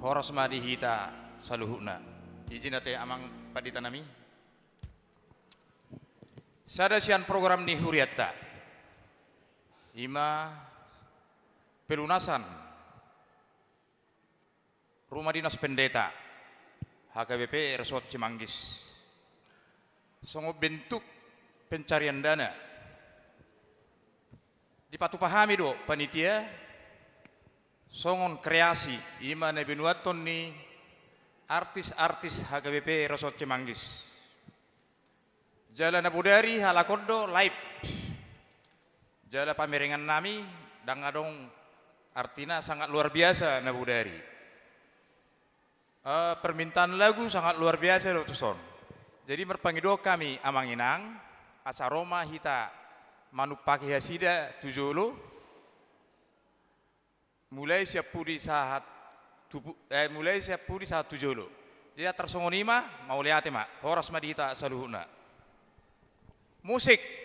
horas madihita saluhuna izin ate amang paditanami sadasian program ni huriatta ima pelunasan rumah dinas pendeta HKBP Resort Cimanggis songo bentuk pencarian dana dipatupahami do panitia songon kreasi ima nebenuaton ni artis-artis HKBP Resort Cimanggis jala nabudari halakodo live jala pamerengan nami dan adong artina sangat luar biasa nabudari permintaan lagu sangat luar biasa loh tuson jadi merpangido kami amanginang asaroma hita manupaki hasida tujulu mulai siap pudi saat tujulu jadi tersongonima mau lihat mak horas madita saluhuna musik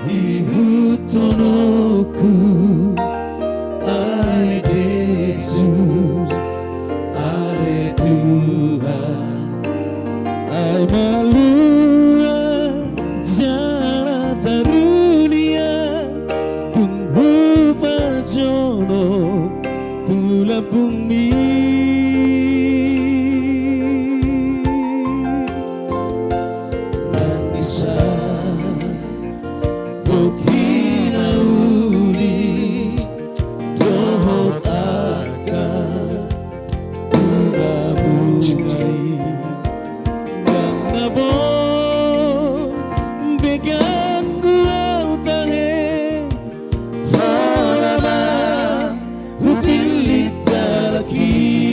Ihutonoku, Ale Yesus, Ale Tuhan, Ale malua jana tarunia, bunghu pajono, tula bumi. Manisa Bukina uli dohot akan bunga-bungai Gang nabo began gua utahe Halama hupilit dalaki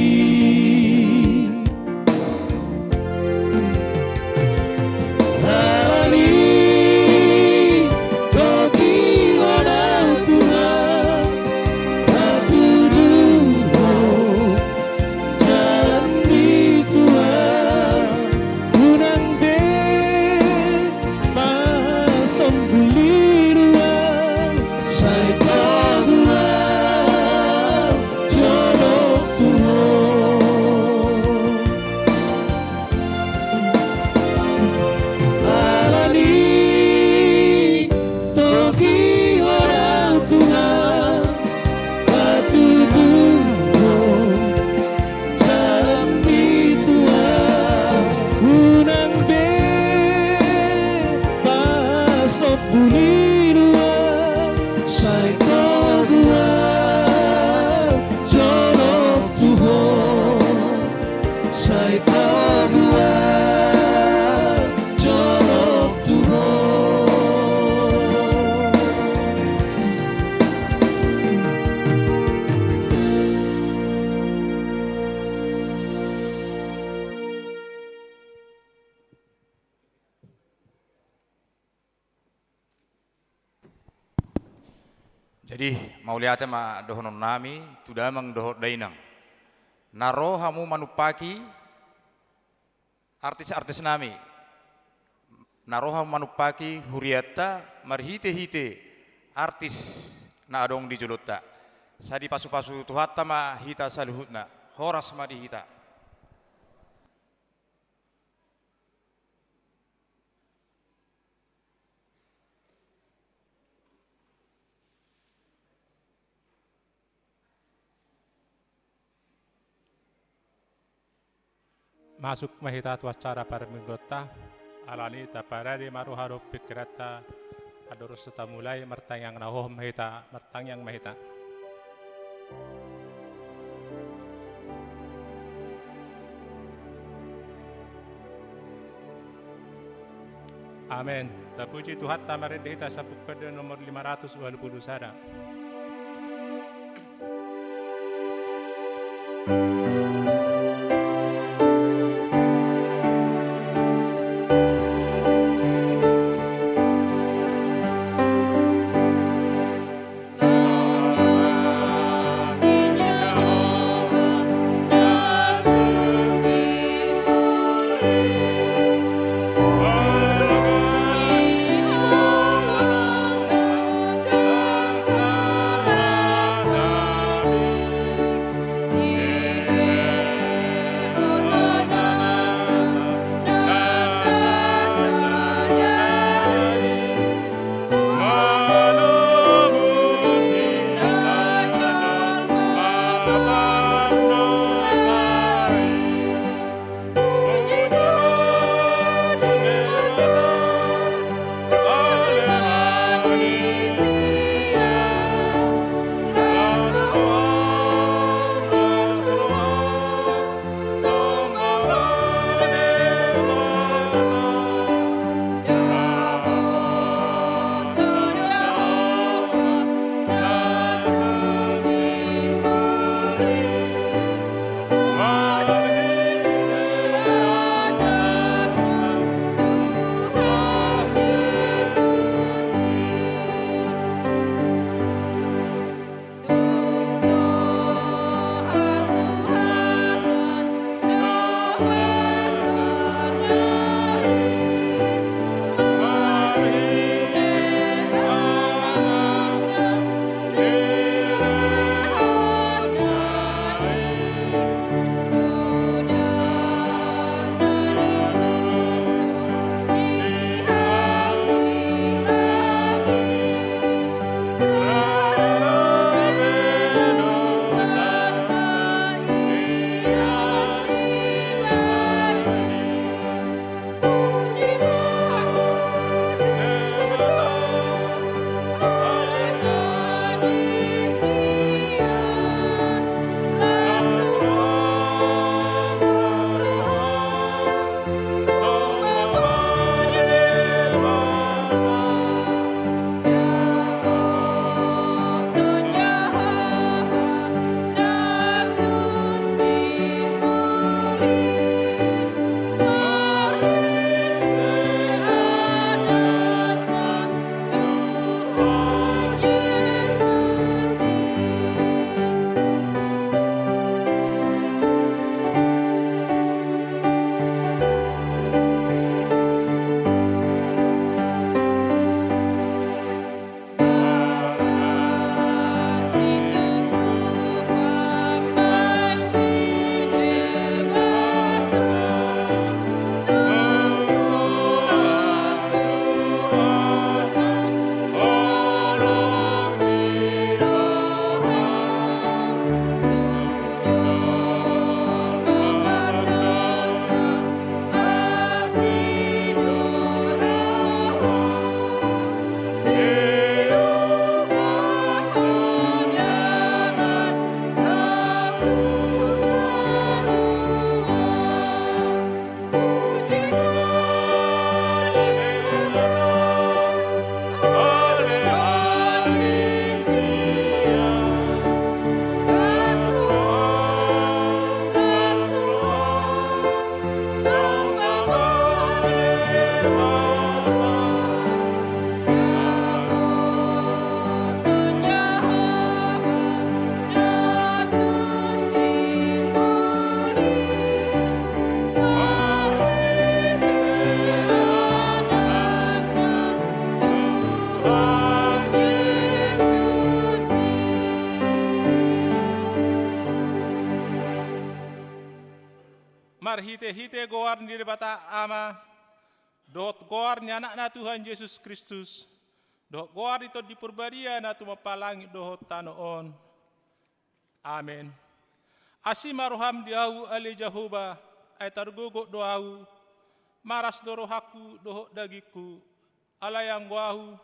Jadi mau lihat ma dohonon nami tudamang dohot dainang. Naro hamu manupaki artis-artis nami. Naro hamu manupaki huriata marhite-hite artis na adong di julutta. Sadi pasu-pasu tuhatta ma hita saluhutna. Horas ma di hita. Masuk mahita tu acara parmigota alani taparari maru harup pikrata adurus serta mulai mertangyang nahoh mahita mertangyang mahita. Amin. Terpuji Tuhan tamarin kita sabuk kode nomor 520 sada. marhite-hite goar ni bata ama, dohot goar ni anak na Tuhan Yesus Kristus, dohot goar ito di purbadia na tumapalangi dohot tanoon. Amen. Asi maruham diau ale Jehovah, ay targugo doau, maras dorohaku dohot dagiku, alayang wahu,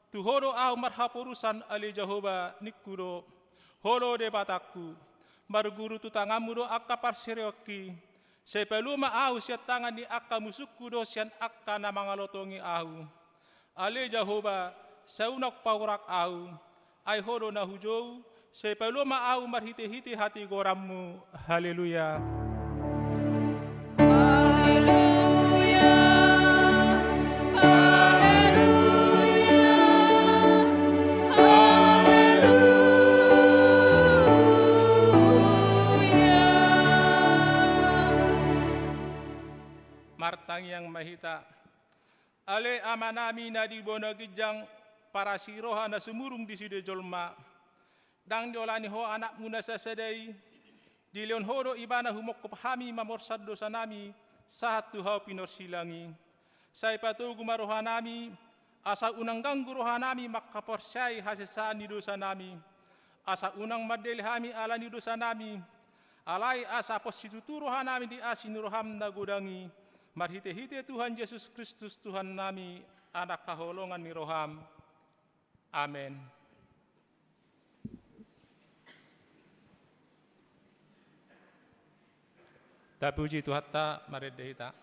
tuhoro au marhapurusan ale Jehovah nikuro, horo de bataku, marguru tutangamu do akka parserioki, sepeluma au siat tangan ni akka musuku do sian akka na mangalotongi au. Ale Jehovah, saunak paurak au, ay horo na hujou, sepeluma au marhite-hite hati gorammu. Haleluya. Martang yang mahita, ale amanami na di bonagijang para siroha na sumurung di side jolma, dang diolani ho anak muna sasadai, di leon horo ibana humok kupahami mamorsad dosa nami, saat tuhau pinorsilangi, say patugu marohanami, asa unang ganggu rohanami makaporsay hasesani dosa nami, asa unang madelhami alani dosa nami, alai asa posituturo hanami di asinuroham na gudangi, marhite-hite Tuhan Yesus Kristus Tuhan nami, anak kaholongan ni roham. Amen. Tapuji Tuhan ta maredehita.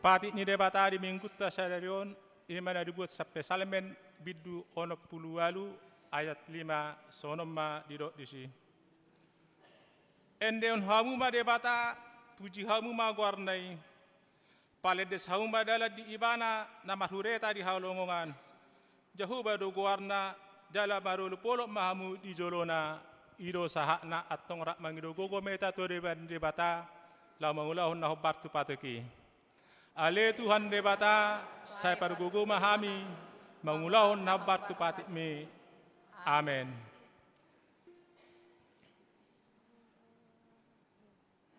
Pati ni debata di mingkutta sadarion ini mana dibuat sampai Salmen bidu onok puluwalu ayat 5 sonoma didok disi. Endeon hamu ma debata puji hamu ma guarnai paledes hamu ma dalat di ibana nama hureta di halongongan Jehovah do guarna jala marulu polok mahamu di jolona ido sahakna atong rak mangido gogo meta to debata lama ulahun na hobartu pateki. Ale Tuhan debata, saya pargugu mahami, mangulahon nabar tupatik mi. Amen.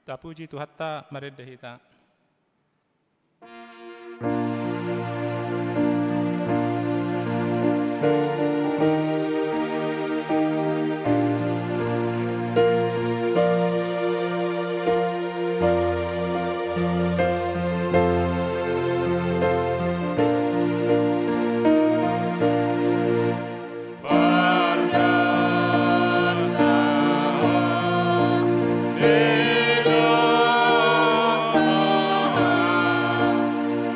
Tapuji Tuhan ta maredehita.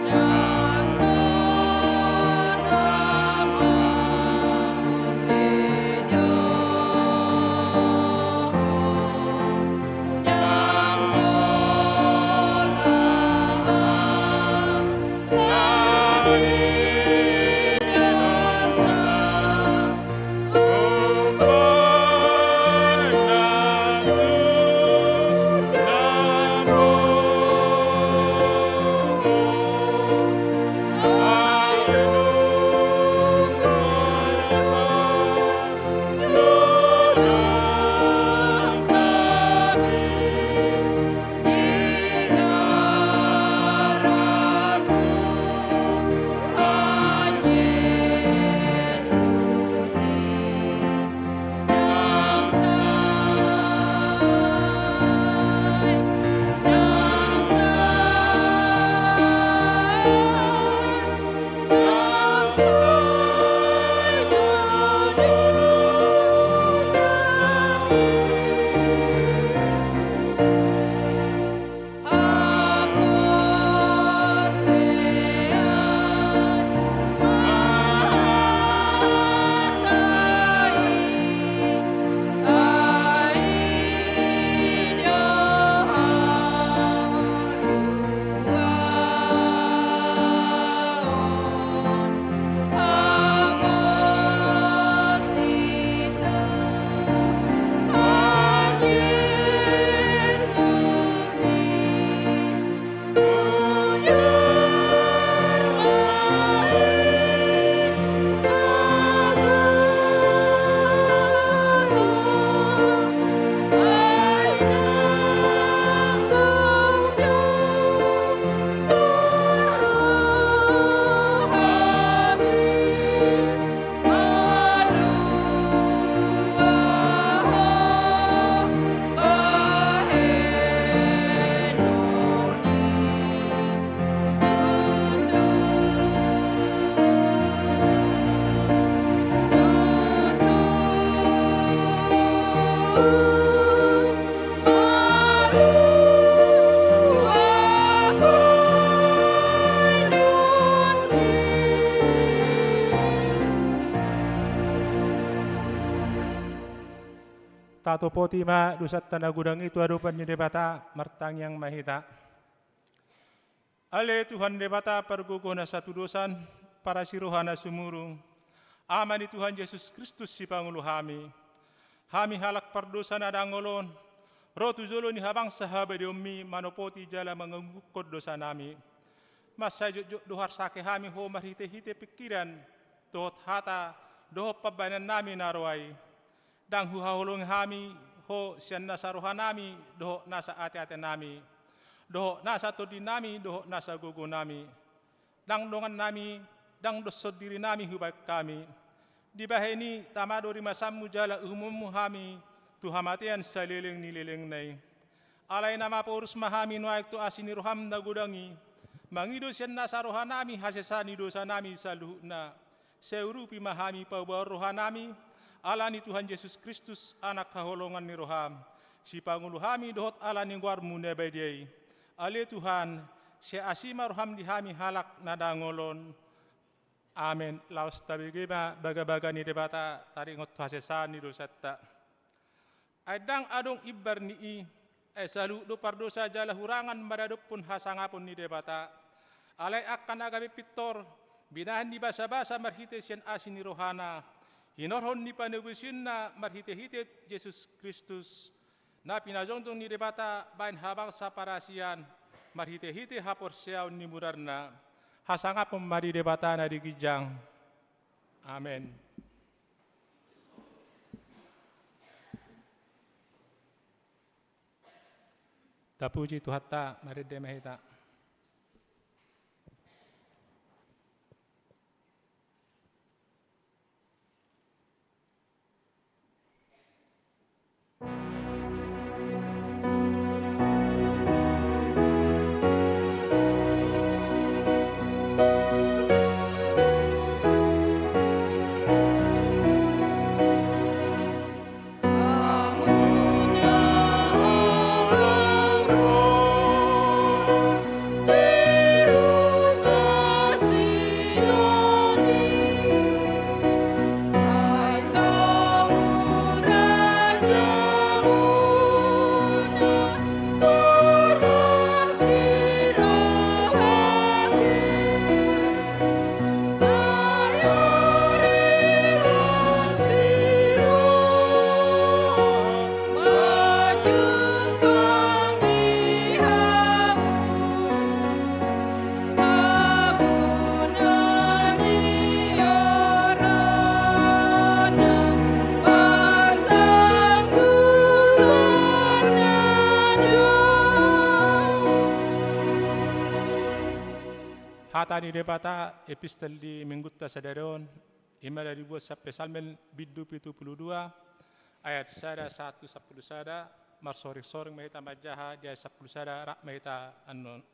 Yeah. tato poti ma dusat tanda gudang itu adupan ni debata martang yang mahita. Ale Tuhan debata perguguna satu dosan para sirohana sumurung. Amani Tuhan Yesus Kristus si pangulu hami. Hami halak perdosa na dangolon. Rotu zolo ni habang sahabat diomi manopoti jala mengengukod dosa nami. Masa jujur dohar sake hami ho marhite-hite pikiran. Dohot hata, dohot pabanan nami narwai. Dang huhahulung hami ho sian nasa roha nami, dohot nasa ate-ate nami. Dohot nasa todi nami, dohot nasa gogo nami. Dang dongan nami, dang dosod diri nami hubak kami. Di bahini tamadori masammu jala umummu hami, tuhamatian saliling nililing nai. Alay nama porus mahami nuaik tu asini roham na gudangi. Mangido siyan nasa roha nami hasesani dosa nami saluhna. Seurupi mahami pawbar roha nami. Alani Tuhan Yesus Kristus anak kaholongan ni roham. Si pangulu hami dohot alani guarmu nebediai. Ale Tuhan, si asima roham di hami halak nadangolon. Amin. Laos tabigima baga-baga ni debata taringot hasesan ni dosata. Adang adong ibar ni salu do pardosa jala hurangan madadop pun hasangapun ni debata. Alay akan agabi pitor binahan di basa-basa marhite sian asin ni rohana. Hinorhon ni panebusin na marhite-hite Yesus Kristus. Na pinajongtong ni debata bain habang sa parasian marhite-hite hapor siyaw ni murarna. Hasanga pemari debata na di gijang. Amen. Tapuji Tuhan ta mari demehita. Hata ni debata epistel di Minggutta Sadaron imala dibuat sampai Salmen biddu 72 ayat sada 1 10 sada marsori-soring mahita majaha dia 10 sada rak mahita anon.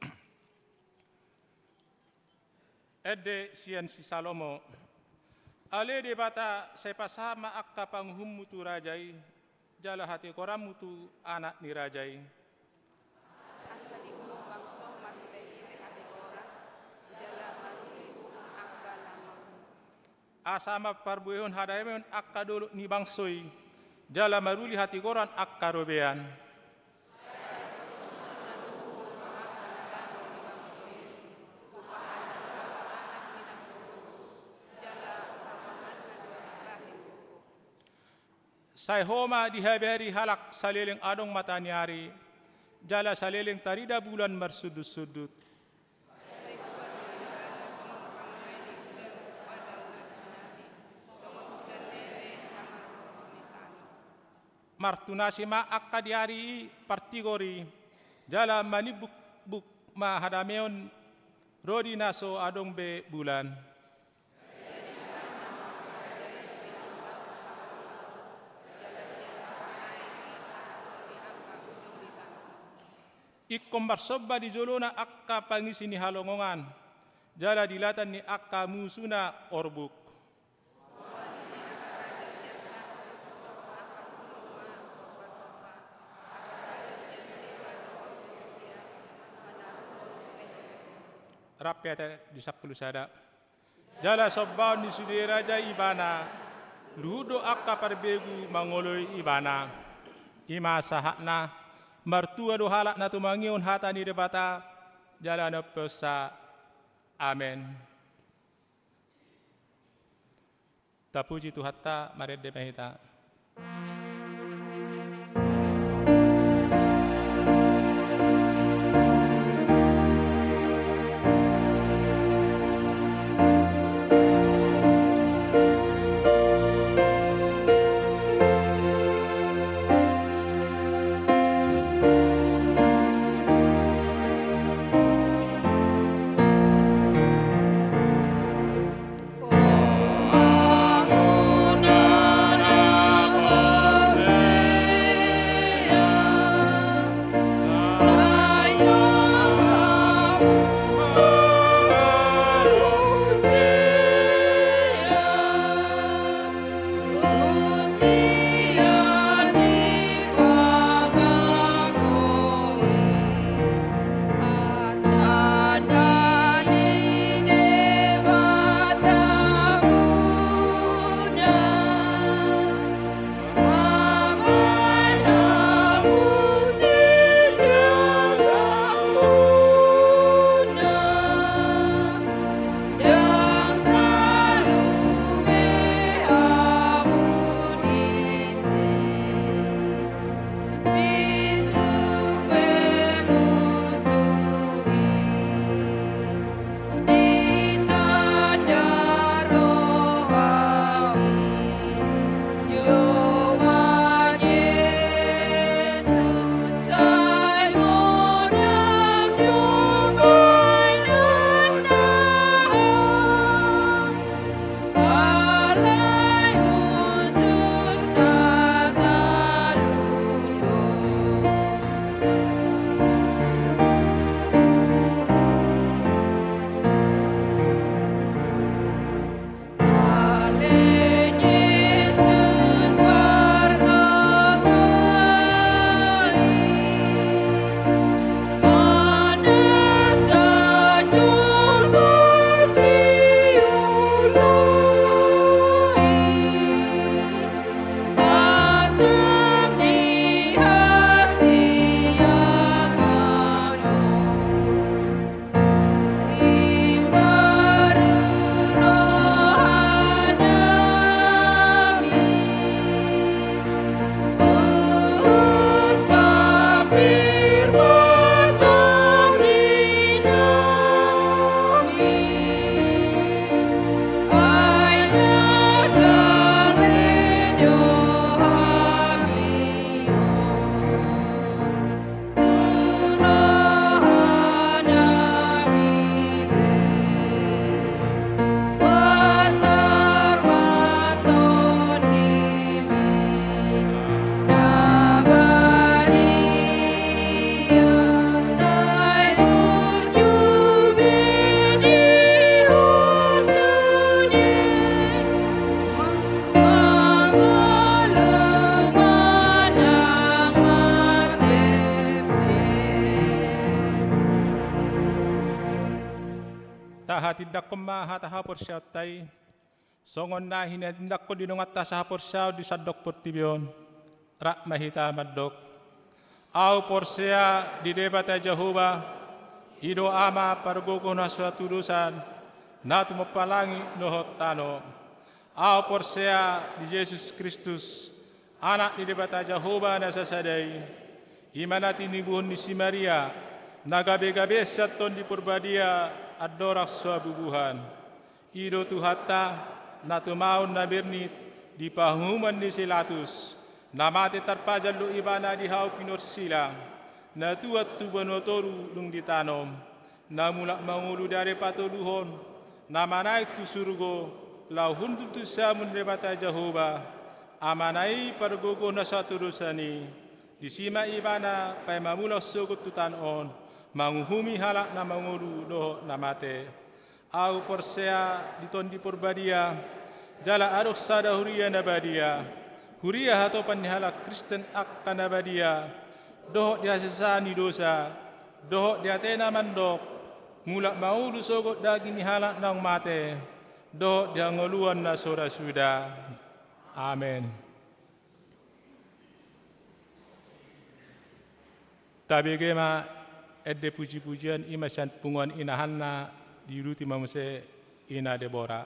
Ede sian si Salomo ale debata saya pasama akka panghum mutu rajai jala hati koram mutu anak ni rajai. Asama parbuehon hadaemen akka dulu ni bangsoi jala maruli hati koran akka robean. Sai homa di habari halak saliling adong matanyari jala saliling tarida bulan marsudut-sudut. Martunasi ma akka diari partigori jala manibuk buk ma hadameon rodi naso adong be bulan. Ikom barsobba di jolona akka pangisi ni halongongan jala dilatan ni akka musuna orbuk. Rapiat di 10 sada. Jala sobbaon ni sudi raja ibana. Ludo akka parbegu mangoloi ibana. ima sahakna mertua dohalak na tumangiun hata ni debata jalan pesa. Amen. Tapuji Tuhan ta maret de mahita. Tahatindak kema hata hapor siyaw tay. Songon na hinatindak ko dinungat ta sa hapor siyaw di sadok portibion. Rak mahita madok. Aw por siya di debata Jehovah. Ido ama pargogo na suatu dusan. Na tumapalangi nohot tano. Aw por siya di Yesus Kristus. Anak di debata Jehovah na sasaday. Imana tinibuhon ni si Maria. Nagabe-gabe sa ton di purbadia. Adorak suabubuhan. Ido tuhata na tumaon na bernit di pahuman ni Silatus. Namate tarpajal lo ibana di hau pinorsila. Na tuat tubanotoru dung ditanom. Na mulak mangulu dari patuluhon. Na manay tu surugo. Lau hundul tu samun rebata Jehovah. Amanay pargogo na satu dosani. Di sima ibana pay mamulak sugot tutanon. Manguhumi halak na mangulu doho namate. Au porsea diton di purbadia. Jala arok sada huria nabadia. Huria hato halak Kristen ak kanabadia. Doho dia sesani dosa. Doho dia tena mandok. Mulak maulu sogot daging ni halak nang mate. Doho dia ngoluan na sora suda. Amen. Tabi ma edde puji-pujian imasan punguan inahanna diruti mamse ina Debora.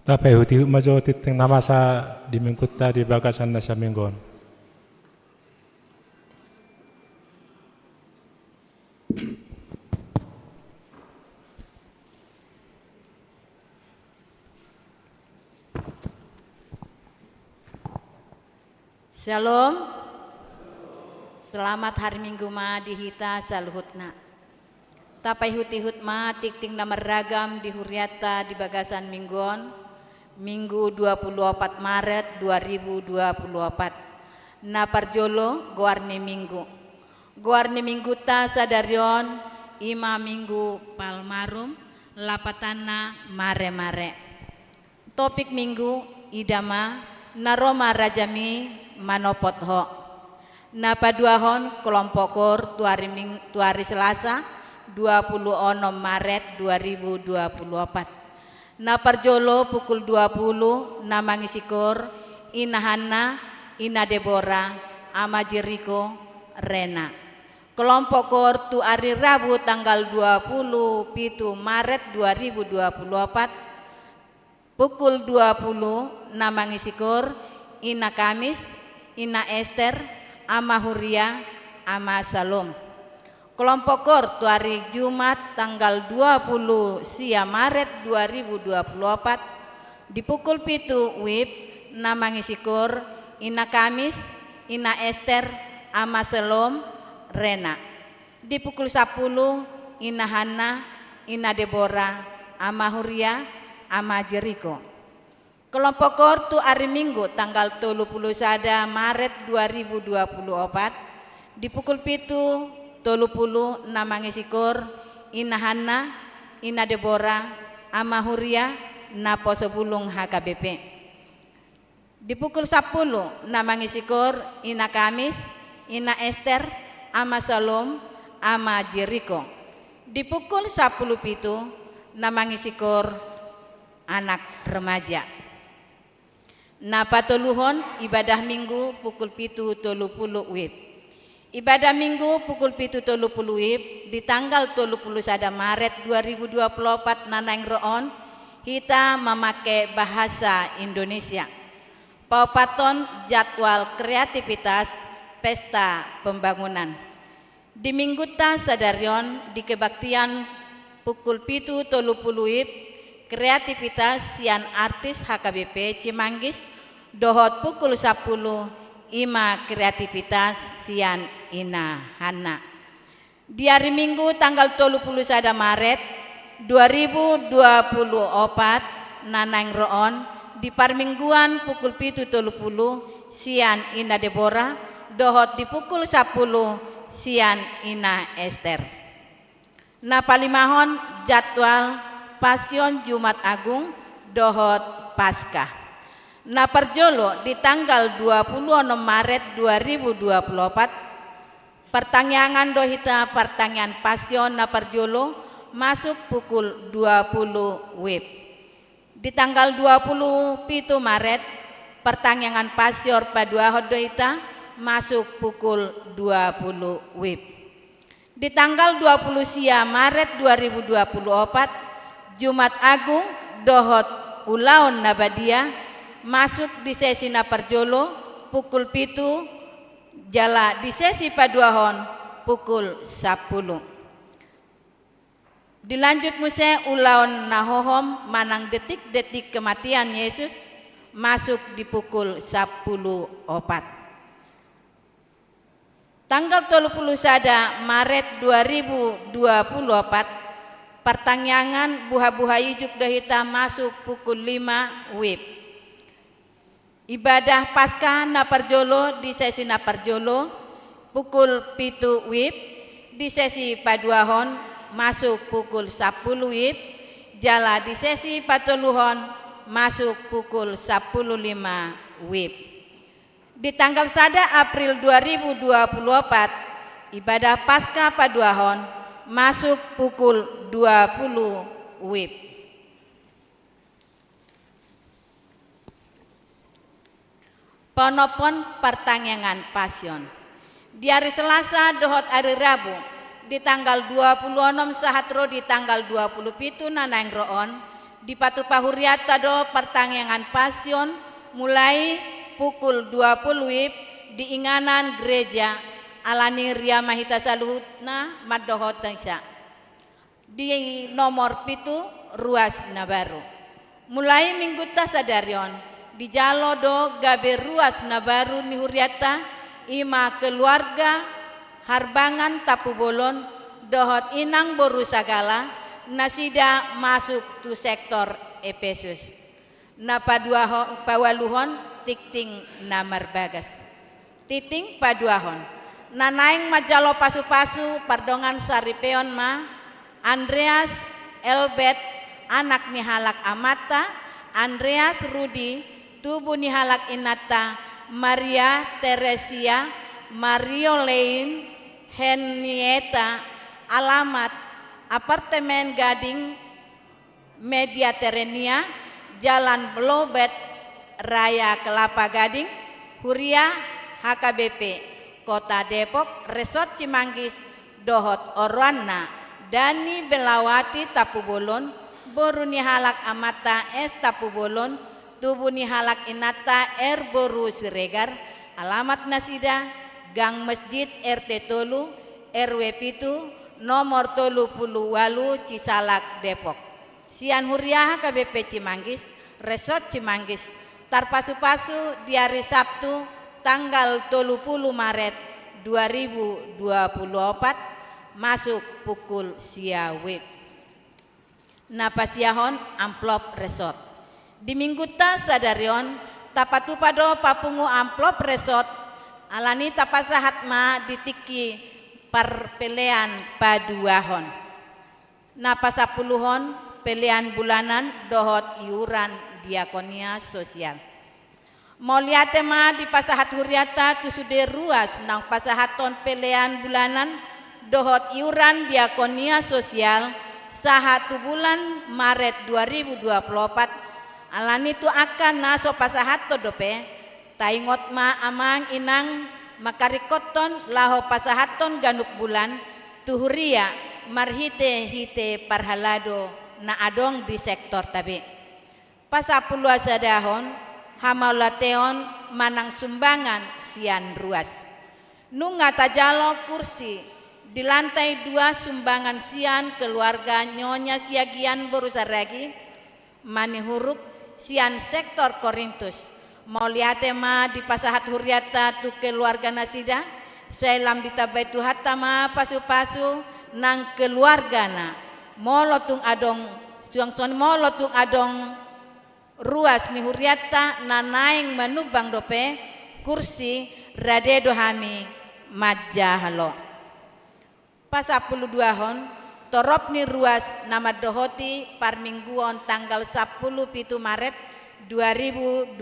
Tapi huti majo titing nama sa dimingkutta di bagasan na sa minggon. Shalom. Selamat hari Minggu ma dihita saluhutna. Tapai huti-hut ma tik-tik na meragam di Huriata di bagasan minggon. Minggu 24 Maret 2024. Na parjolo goarni minggu. Goarni minggu ta sadarion ima minggu palmarum lapatana mare-mare. Topik minggu idama naroma rajami manopotho. Na paduahon kelompokor tuari Selasa 26 Maret 2024. Na parjolo pukul 20 na mangisikor ina Hana, ina Deborah, ama Jeriko, Rena. Kelompok kor tu hari Rabu tanggal 27 Maret 2024 pukul 20 na mangisikor ina Kamis, ina Esther, ama Huria, ama Salom. Kelompok kor tu hari Jumat tanggal 20 Maret 2024 di pukul 7 WIB na mangisikor ina Kamis, ina Esther, ama Salom, Rena. Di pukul 10 ina Hana, ina Deborah, ama Huria, ama Jeriko. Kelompok kor tu hari Minggu tanggal 31 Maret 2024 di pukul 7 30 na mangisikor ina Hana, ina Deborah, ama Huria, na posobulung HKBP. Di pukul 10 na mangisikor ina Kamis, ina Esther, ama Salom, ama Jeriko. Di pukul 10 na mangisikor anak remaja. Na patoluhon ibadah minggu pukul 7.30 WIB. Ibadah minggu pukul 7.30 WIB di tanggal 31 Maret 2024 nanang roon kita memakai bahasa Indonesia. Paupaton jadwal kreativitas pesta pembangunan. Di minggu ta sadarion di kebaktian pukul 7.30 WIB kreativitas sian artis HKBP Cimanggis dohot pukul 10 ima kreativitas sian ina Hana. Di hari Minggu tanggal 31 Maret 2024 nanang roon di parmingguan pukul 7.30 sian ina Deborah dohot di pukul 10 sian ina Esther. Na palimahon jadwal Pasion Jumat Agung dohot Paskah. Na parjolo di tanggal 26 Maret 2024 pertanyaan dohita pertanyaan pasion na parjolo masuk pukul 20 WIB. Di tanggal 27 Maret pertanyaan pasior padua dohita masuk pukul 20 WIB. Di tanggal 20 Maret 2024 Jumat Agung dohot ulaon nabadia masuk di sesi na parjolo pukul 7 jala di sesi paduahon pukul 10. Dilanjut muse ulaon nahohom manang detik-detik kematian Yesus masuk di pukul 10.04. Tanggal 31 Maret 2024 pertanyaan buha-buha ijuk dohita masuk pukul 5 WIB. Ibadah Paskah na parjolo di sesi na parjolo pukul 7 WIB. Di sesi paduahon masuk pukul 10 WIB. Jala di sesi patoluhon masuk pukul 10.05 WIB. Di tanggal 1 April 2024 ibadah Paskah paduahon masuk pukul 20 WIB. Penopon pertanyaan pasion. Di hari Selasa dohot hari Rabu di tanggal 26 sahatro di tanggal 27 nanang roon di Patupa Huriata do pertandingan pasion mulai pukul 20 WIB di Inganan Gereja Alani Ria Mahita Saluhutna Madohotengsa di nomor pitu ruas Nabaru. Mulai minggu tasadarion di Jalo do gabe ruas Nabaru ni Huriata ima keluarga Harbangan Tapubolon dohot inang boru sagala nasida masuk tu sektor Efesus. Na pawaluhon tikting namar bagas. Titing paduahon. Nanaing majalo pasu-pasu pardongan saripeon ma Andreas Elbet anak ni halak Amata, Andreas Rudi tubuh ni halak Inata, Maria Teresia, Mario Lein, Henrietta, alamat apartemen Gading Mediterania, Jalan Blobet Raya Kelapa Gading, Huria HKBP, Kota Depok, Resort Cimanggis, Dohot Orwana, Dani Belawati Tapubolon, Boruni Halak Amata S Tapubolon, Tubuni Halak Inata R Boru Siregar, alamat nasida Gang Masjid RT Tolu, RW Pitu, nomor Tolu Pulu Walu Cisalak Depok. Sian Huria HKBP Cimanggis, Resort Cimanggis, tarpasu-pasu di hari Sabtu tanggal 30 Maret 2024 masuk pukul siawib. Napasiahon amplop resort. Di minggu ta sadarion tapatupado papungu amplop resort alani tapasahat ma ditiki parpelean paduahon. Napasapuluhon pelean bulanan dohot iuran diakonia sosial. Moliate ma di pasahat Huriata tu sudah ruas nang pasahaton pelean bulanan dohot iuran diakonia sosial sahatu bulan Maret 2024 alani tu akan naso pasahato dope taingot ma amang inang makarikoton laho pasahaton ganuk bulan tuhuria marhite hite parhalado na adong di sektor tabi pasapuluh sadahon hamalateon manang sumbangan sian ruas nunga tajalo kursi di lantai 2 sumbangan sian keluarga Nyonya Siagian Borusaragi manihuruk sian sektor Korintus mauliate ma di pasahat Huriata tu keluarga nasida selam ditabai tu hatama pasu-pasu nang keluarga na molotung adong suang-suang molotung adong ruas ni Huriata nanaing manubang dope kursi radedo hami majahalo. Pasapuluh 2 hon torop ni ruas nama dohoti parmingguon tanggal 10 pitu Maret 2024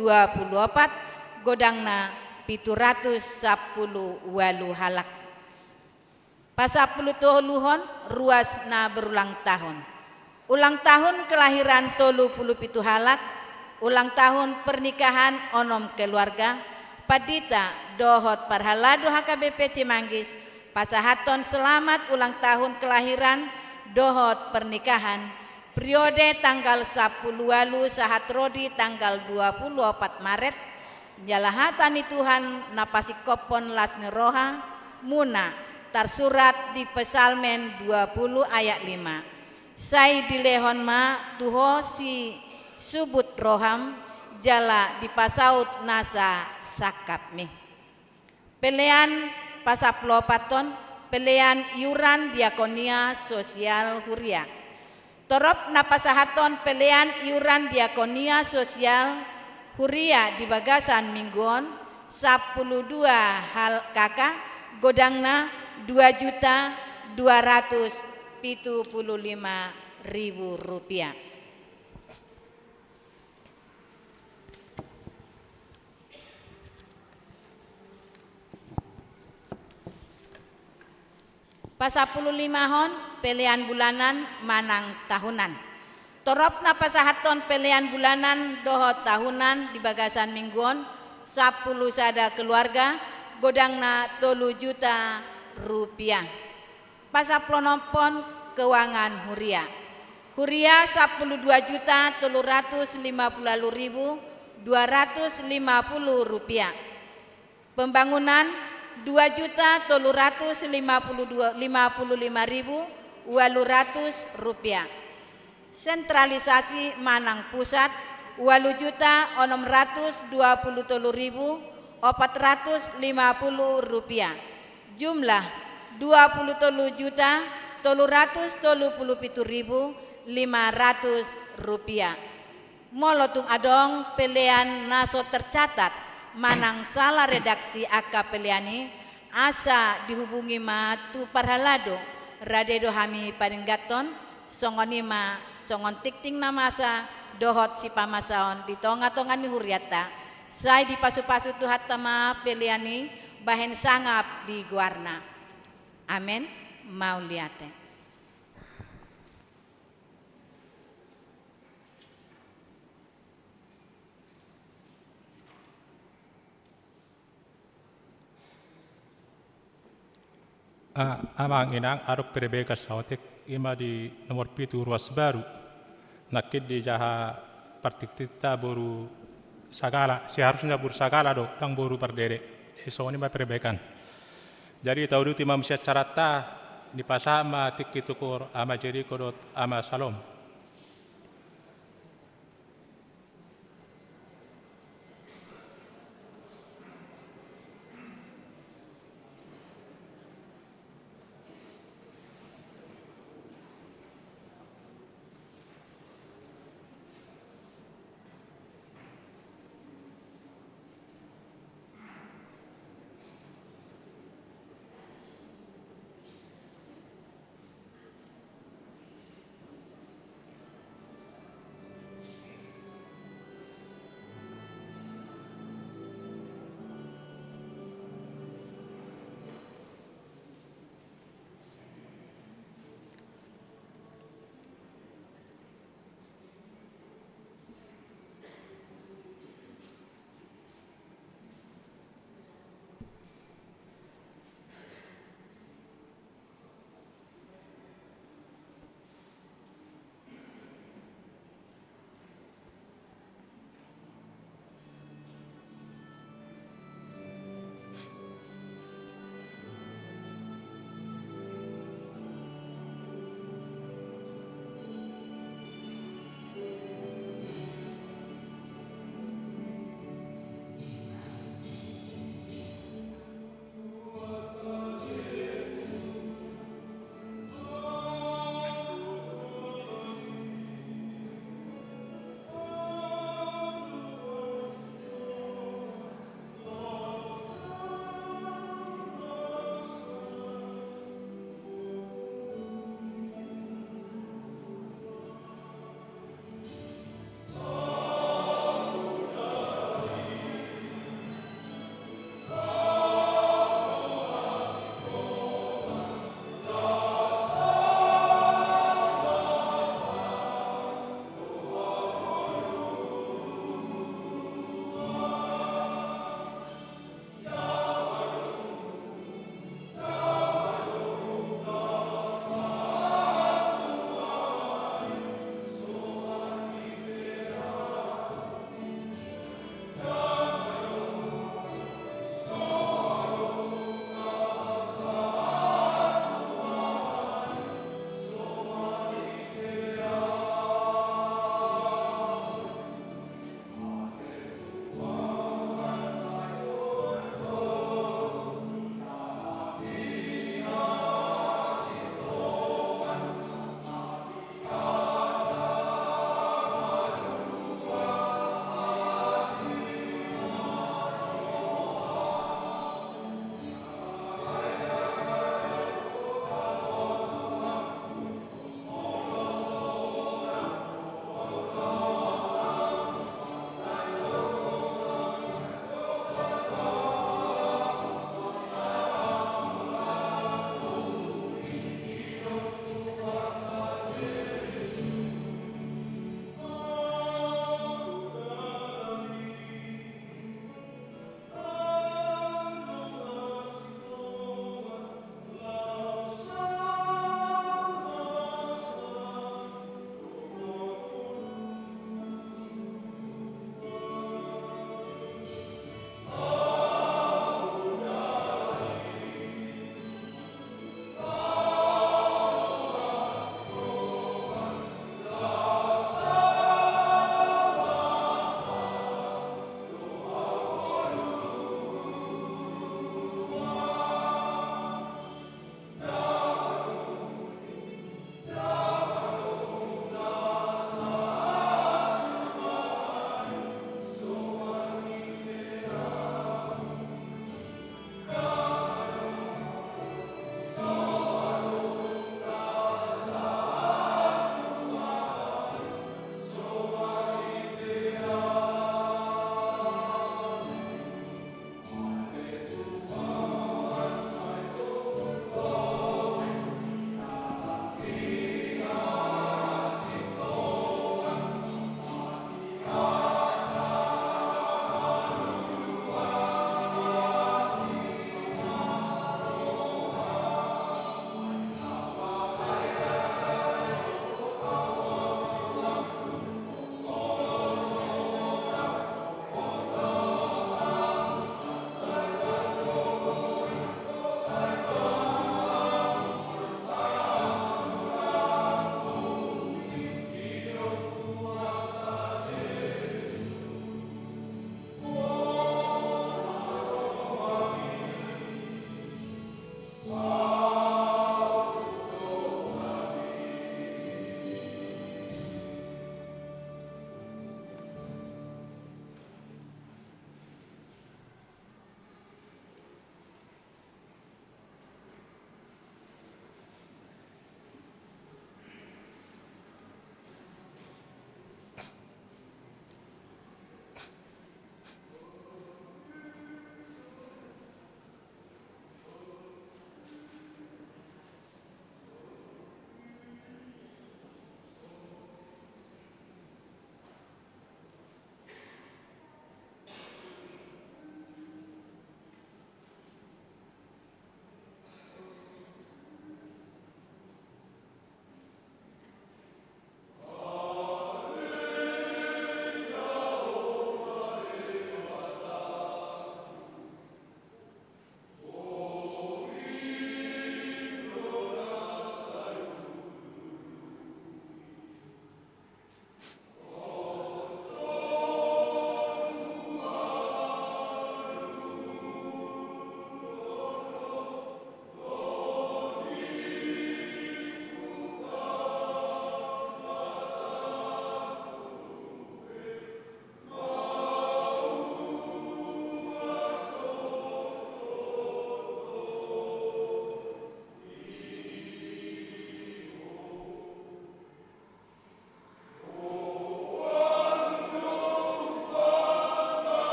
godangna 710 walu halak. Pasapuluh 30 hon ruas na berulang tahun. Ulang tahun kelahiran 30 pitu halak, ulang tahun pernikahan onom keluarga Padita dohot parhalado HKBP Cimanggis. Pasahaton selamat ulang tahun kelahiran dohot pernikahan periode tanggal 10 walu sahat rodi tanggal 24 Maret jalahatani Tuhan napasi kopon lasni roha muna tersurat di Pesalmen 20 ayat 5 sai dilehon ma tuho si subut roham jala di pasaut nasa sakap mi pelean pasaplopaton pelean iuran diakonia sosial Huria torop napasahaton pelean iuran diakonia sosial Huria di Bagasan mingguon 12 hal kakak godangna 2.275.000 rupiah. Pasapuluh 5 hon pelean bulanan manang tahunan. Torop na pasahaton pelean bulanan dohot tahunan di Bagasan mingguon 10 sada keluarga godangna 3 juta rupiah. Pasaplonompon keuangan Huria. Huria 12.350.250 rupiah. Pembangunan 2.355.200 rupiah. Sentralisasi Manang Pusat 8.623.450 rupiah. Jumlah 23.337.500 rupiah. Molotung adong pelian naso tercatat manang salah redaksi aka peliani asa dihubungi ma tu parhalado radedo hami paringgaton songonima songon tikting namasa dohot si pamasaon di tonga-tonga ni huriata sai di pasu-pasu tu hatama peliani bahen sangap di guarna. Amen. Mau liate. Amang inang arok perebeka sautek ima di nomor pitu ruas baru nakid di jaha partikita boru sagala seharusnya boru sagala do kang boru perdere so ini ma perebekan jadi tahu itu imam siat carata di pasama tikitukur ama jadi kodot ama salom.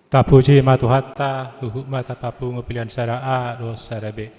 Tapuji matuhatta, uhuk mata papu ngopilian sara A, dos sara B.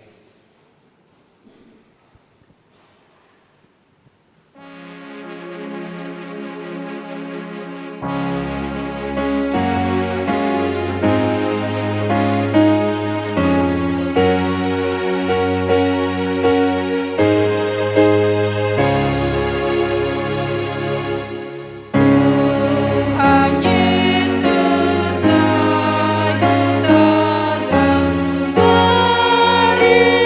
Tuhan Yesus sayang dalam beri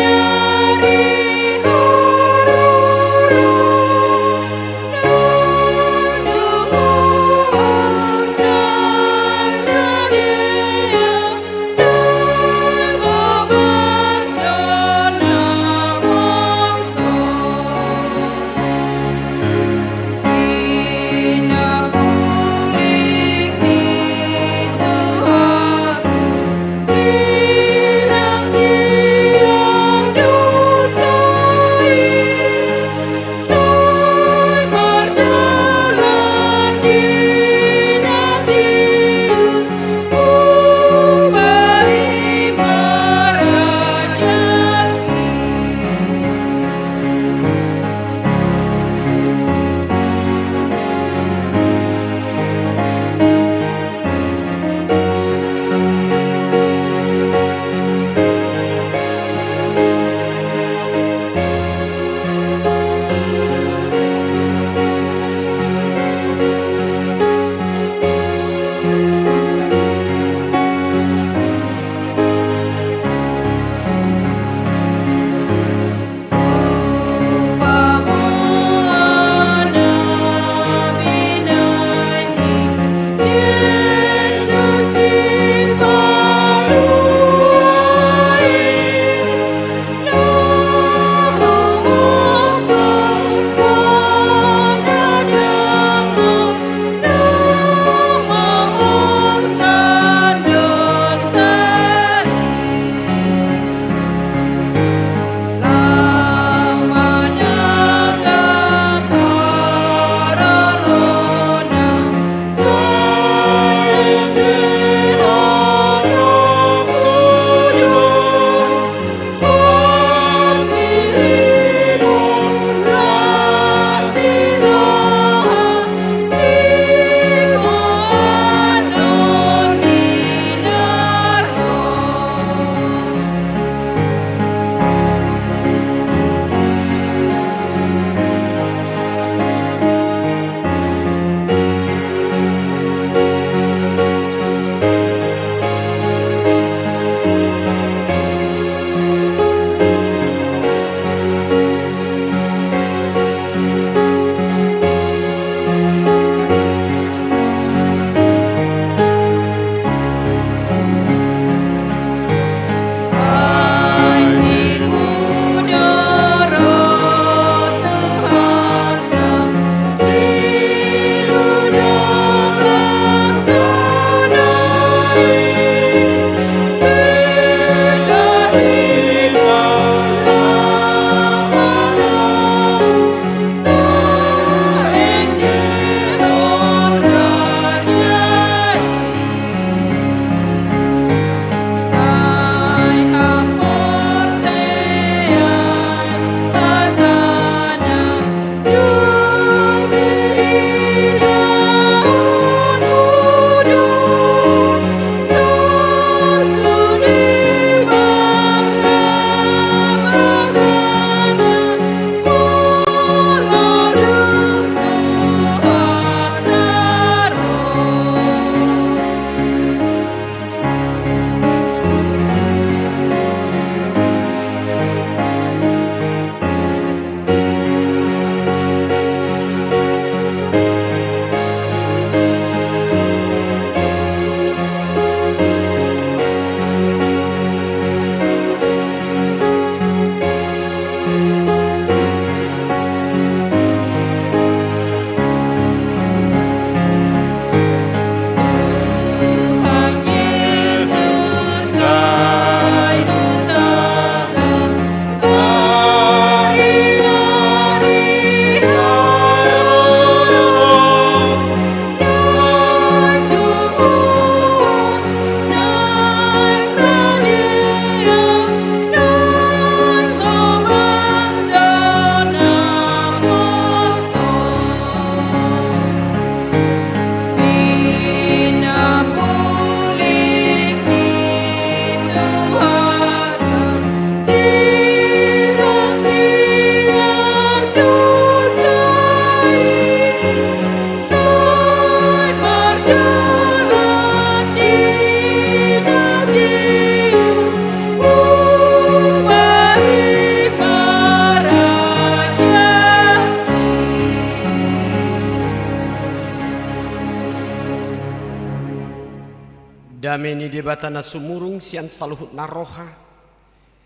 dameni debatana sumurung sian saluhut naroha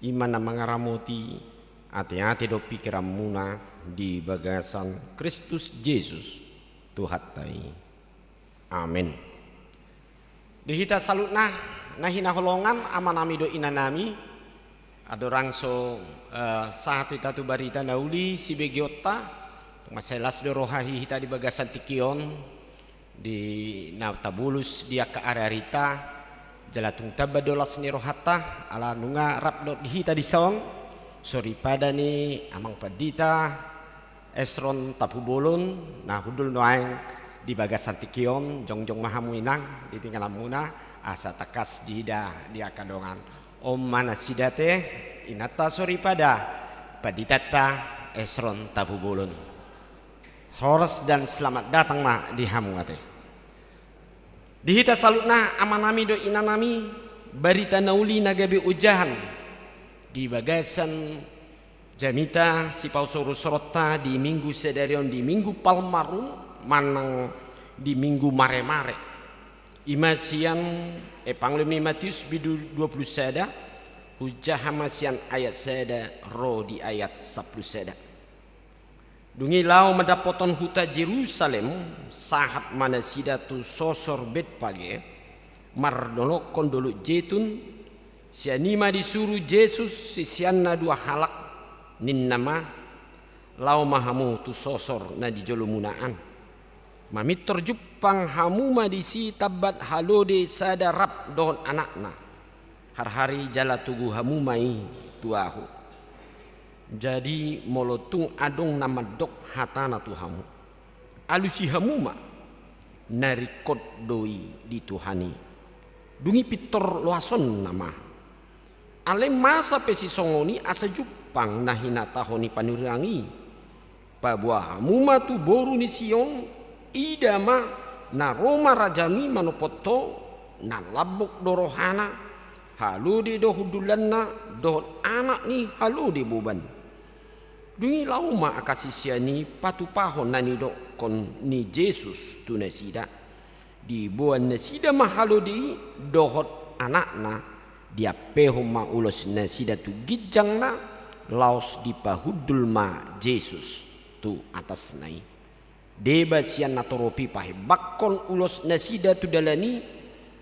imana mangaramoti ati-ati do pikiran muna di bagasan Kristus Yesus Tuhatai. Amin. Dihita salutna nahina holongan amanami do inanami adorangso saat itatu barita nauli si begiota maselas do rohahi hita di bagasan tikion di nautabulus dia ke ararita jalatung tabadolas ni rohata ala nunga rap do dihita di song sori pada ni amang padita esron tapubolon nah hudul noaeng di bagasan tikion jongjong mahamuinang ditinggalan muna asa takas dihida dia kadongan om mana sidate inata sori pada paditata esron tapubolon. Horas dan selamat datang ma di hamuate. Dihita salutna amanami do inanami barita nauli nagabe ujahan di bagasan jamita si pausoro sorota di minggu sedarion di minggu palmarum manang di minggu mare-mare. Imasian Panglima Matius bidu 20 seda hujah hamasian ayat seda ro di ayat 10 seda. Dungi lau mendapoton huta Jerusalem sahat mana sidatu sosor bet page mardono kondolo jetun sianima disuruh Yesus sisianna dua halak nin nama lau mahamu tu sosor na di jolomunaan mamit terjupang hamuma disi tabat halode sadarap don anakna har-hari jala tugu hamumai tuahu. Jadi molotung adong nama dok hatana tuhamu alusi hamuma narikot doi di tuhani dungi pitor loason nama ale masa pesi songoni asa jupang nahina tahoni panurangi pabuah hamuma tu boru ni Sion idama na Roma rajami manopoto na labok dorohana haludi do hudulanna do anak ni haludi buban. Dungi lauma akasisiani patupahon nani do kon ni Yesus tu nasida di buan nasida mahalo di dohot anakna dia peho ma ulos nasida tu gijangna laos di pahudul ma Yesus tu atas nai deba sian natoropi pahe bakon ulos nasida tu dalani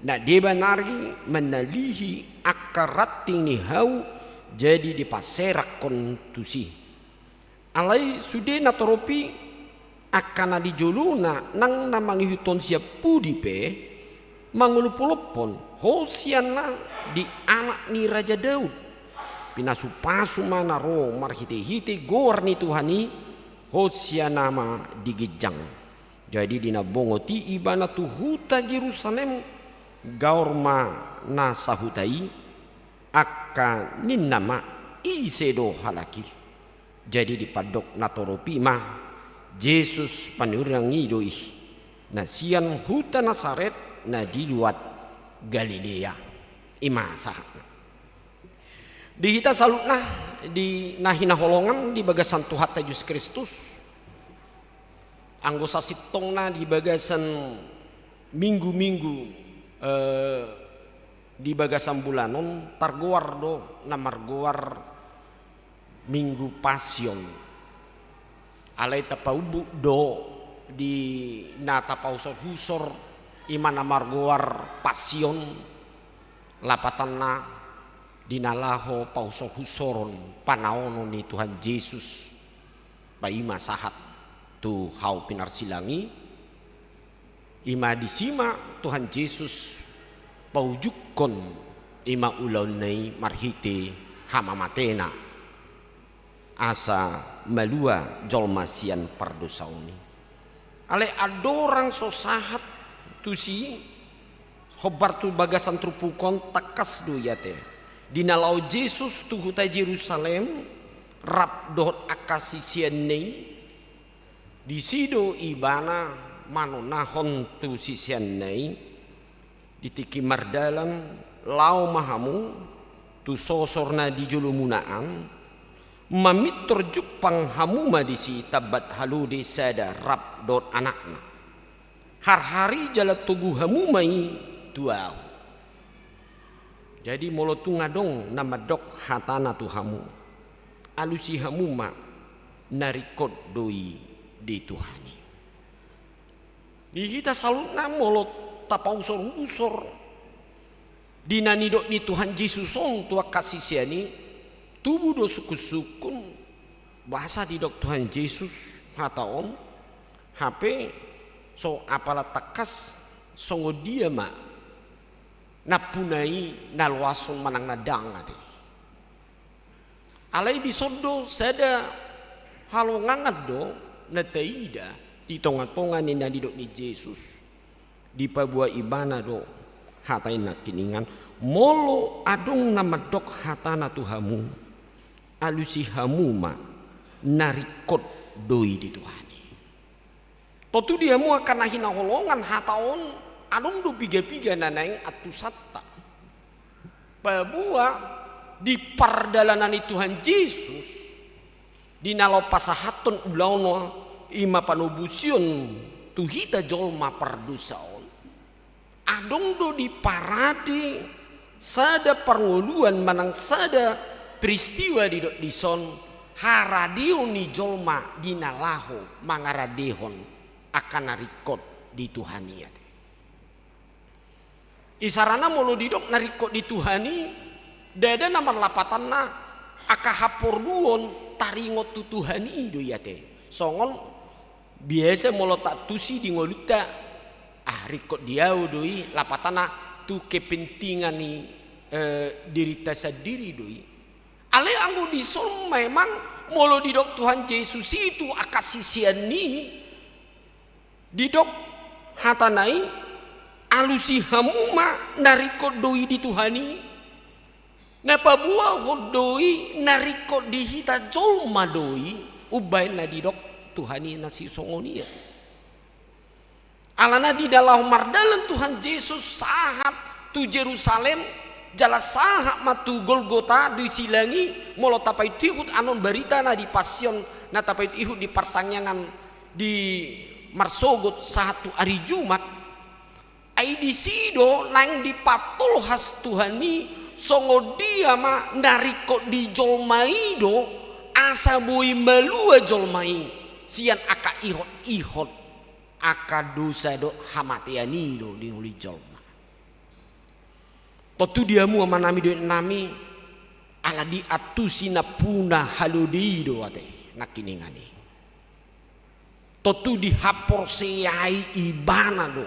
na deba nari menalihi akarating ni hau jadi dipaserak kon tusi alai sude natoropi akana dijoluna nang namangi huton siap pudipe mangulupulupon hosiana di anak ni Raja Daud pinasu pasu mana ro marhite-hite gor ni Tuhani hosiana ma digijang jadi dina bongoti ibana tu huta Jerusalem gaur ma nasahutai akka ninnama isedo halaki. Jadi di padok natoropi mah Yesus panurangi doi nasian huta Nasaret na di luat Galilea imasa dihita salutna di nahina holongan di bagasan Tuhan Yesus Kristus anggosa sitongna di bagasan minggu-minggu di bagasan bulanon targoar do namargoar Minggu Pasion alai tapaubu do di nata pausor husor imana margoar pasion lapatanna dinalaho pausor husoron panaono ni Tuhan Yesus paima sahat tu hau pinarsilangi ima disima Tuhan Yesus paujukon ima ulaunai marhite hamamatena asa malua jolmasian pardosauni ale adorang sosahat tu si hobar tu bagasan trupukon takas do yate dinalau Yesus tu huta Jerusalem rap dohot akasisian nei di sido ibana manonahon tu sisian nei ditiki mardalan lau mahamu tu sosorna di julumunaan mamit terjupang hamuma disi tabat halude sada rap dot anakna har-hari jala tugu hamumai tuau Jadi molo tu ngadong nama dok hatana Tuhamu alusi hamuma narikot doi di Tuhani. Di kita selalu molo tapa usor dinani dok ni Tuhan Yesus song tua kasih siani tubuh do suku-sukun bahasa di dok Tuhan Yesus hataon HP so apalah takas songo dia mak napunai nalwason manang nadang ati alai di sodo sada halo ngangat do nataida di tonga-tonga ni nadidok ni Yesus di pabua ibana do hatai nakiningan molo adong nama dok hatana Tuhamu alusi hamuma narikot doi di Tuhani totu dia mu akan nahina holongan hataon adong do piga-piga naneng atusata pabua di pardalanan Tuhan Yesus di nalo pasahaton ulauno ima panubusion tuhita jolma pardusaon adong do di parade sada pangoluan manang sada peristiwa di dok dison haradio ni jolma dinalaho mangaradehon akan narikot di Tuhani isarana molo di dok narikot di Tuhani dada nama lapatanna akahapor duon taringot tu Tuhani do yate songon biasa molo tak tusi di ngoluta rikot diau doi lapatana tu kepentingan ni diri sendiri doi ale anggo dison memang molo di dok Tuhan Yesus itu akasisian ni di dok hatanai alusi hamuma narikot doi di Tuhani napa buah doi narikot di hita jolma doi ubay na di dok Tuhani nasi songonia alana di dalam mardalan Tuhan Yesus sahat tu Jerusalem jala sahat matu Golgota di silangi molo tapai tihut anon berita na di pasion na tapai tihut di pertanyaan di marsogot satu hari Jumat ai di sido nang di patul has Tuhani songo dia ma narikot di jolmaido asa bui melua jolmai sian aka ihot aka dosa do hamatiani do di uli jolma totu dia mu manami do nami ala di atusina puna haludi do ate nakiningani totu di hapor seai ibana do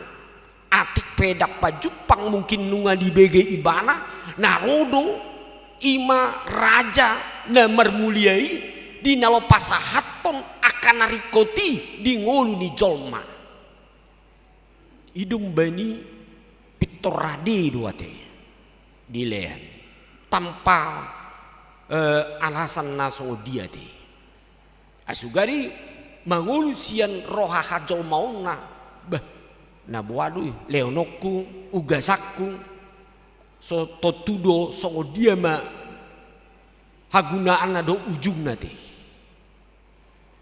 atik pedak pajupang mungkin nunga di bege ibana narodo ima raja na marmuliai di nalo pasahaton akan narikoti di ngolu ni jolma hidung bani pitorade dua te dilehan tanpa alasan naso dia te asugari mangulu sian roha hajol mauna bah na buadu leonoku ugasaku so totudo songo dia ma hagunaan do ujung nate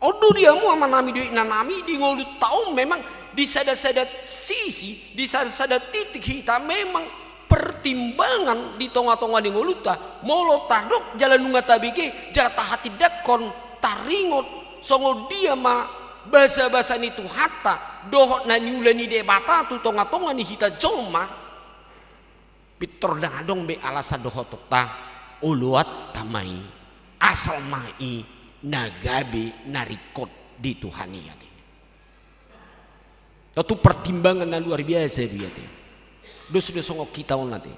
odo dia mu manami do nanami di ngolu tahu memang di sada-sada sisi di sada-sada titik kita memang pertimbangan di tonga-tonga di ngoluta molo tadok jalan nunga tabike jalan tahati dakon taringot songo dia ma bahasa-bahasa itu hatta dohot na nyulani debata tu tonga-tonga ni hita jolma pitor dadong be alasan dohot ta uluat tamai asal mai nagabe narikot di Tuhani yate. Itu pertimbangan yang luar biasa biate. Dos songok kita onate.